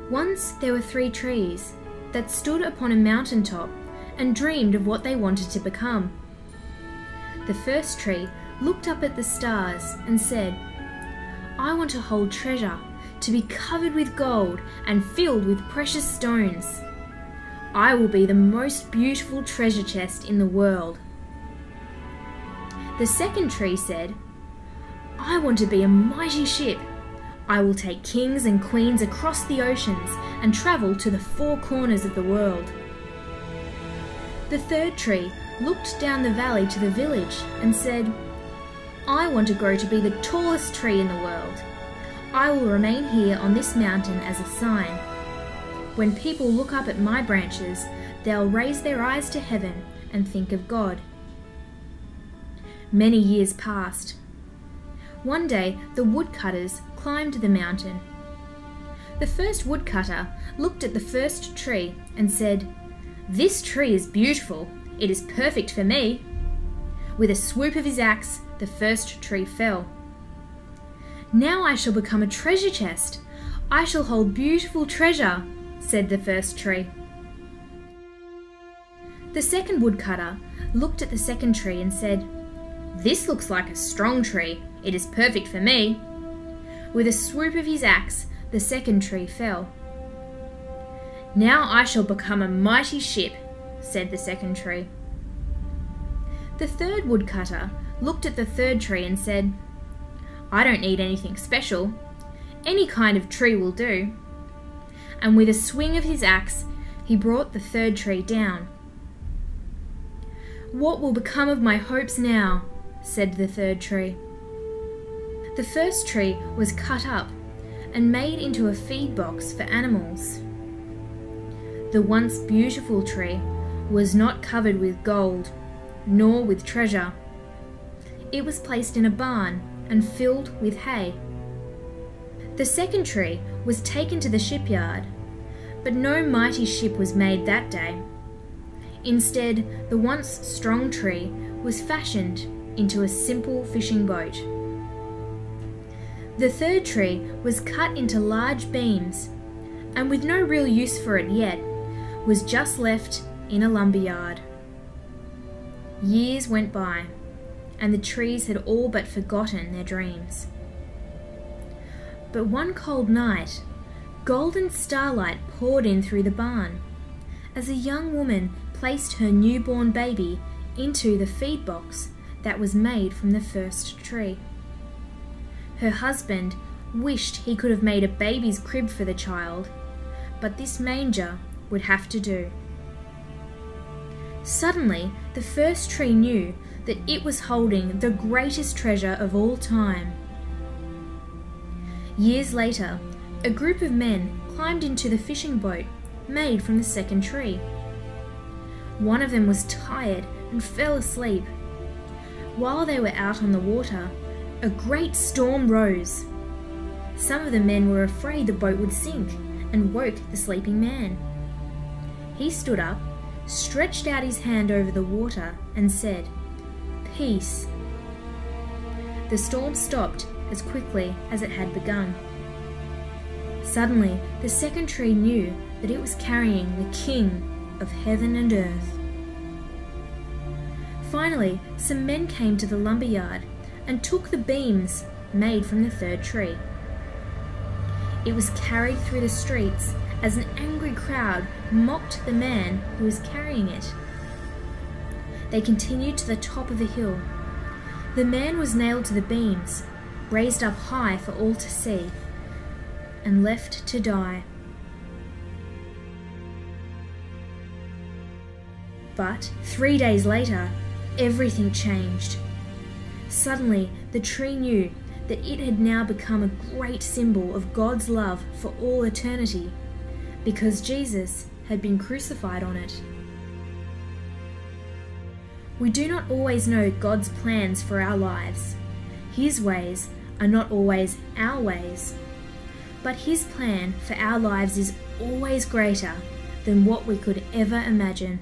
Once there were 3 trees that stood upon a mountain top and dreamed of what they wanted to become. The first tree looked up at the stars and said, "I want to hold treasure, to be covered with gold and filled with precious stones. I will be the most beautiful treasure chest in the world." The second tree said, "I want to be a mighty ship. I will take kings and queens across the oceans and travel to the 4 corners of the world." The third tree looked down the valley to the village and said, "I want to grow to be the tallest tree in the world. I will remain here on this mountain as a sign. When people look up at my branches, they'll raise their eyes to heaven and think of God." Many years passed. One day, the woodcutters climbed the mountain. The first woodcutter looked at the first tree and said, "This tree is beautiful. It is perfect for me." With a swoop of his axe, the first tree fell. "Now I shall become a treasure chest. I shall hold beautiful treasure," said the first tree. The second woodcutter looked at the second tree and said, "This looks like a strong tree. It is perfect for me." With a swoop of his axe, the second tree fell. "Now I shall become a mighty ship," said the second tree. The third woodcutter looked at the third tree and said, "I don't need anything special. Any kind of tree will do." And with a swing of his axe, he brought the third tree down. "What will become of my hopes now?" said the third tree. The first tree was cut up and made into a feed box for animals. The once beautiful tree was not covered with gold, nor with treasure. It was placed in a barn and filled with hay. The second tree was taken to the shipyard, but no mighty ship was made that day. Instead, the once strong tree was fashioned into a simple fishing boat. The third tree was cut into large beams, and with no real use for it yet, was just left in a lumberyard. Years went by, and the trees had all but forgotten their dreams. But one cold night, golden starlight poured in through the barn, as a young woman placed her newborn baby into the feed box that was made from the first tree. Her husband wished he could have made a baby's crib for the child, but this manger would have to do. Suddenly, the first tree knew that it was holding the greatest treasure of all time. Years later, a group of men climbed into the fishing boat made from the second tree. One of them was tired and fell asleep. While they were out on the water, a great storm rose. Some of the men were afraid the boat would sink and woke the sleeping man. He stood up, stretched out his hand over the water and said, "Peace." The storm stopped as quickly as it had begun. Suddenly, the second tree knew that it was carrying the King of heaven and earth. Finally, some men came to the lumberyard and took the beams made from the third tree. It was carried through the streets as an angry crowd mocked the man who was carrying it. They continued to the top of the hill. The man was nailed to the beams, raised up high for all to see, and left to die. But 3 days later, everything changed. Suddenly, the tree knew that it had now become a great symbol of God's love for all eternity, because Jesus had been crucified on it. We do not always know God's plans for our lives. His ways are not always our ways, but His plan for our lives is always greater than what we could ever imagine.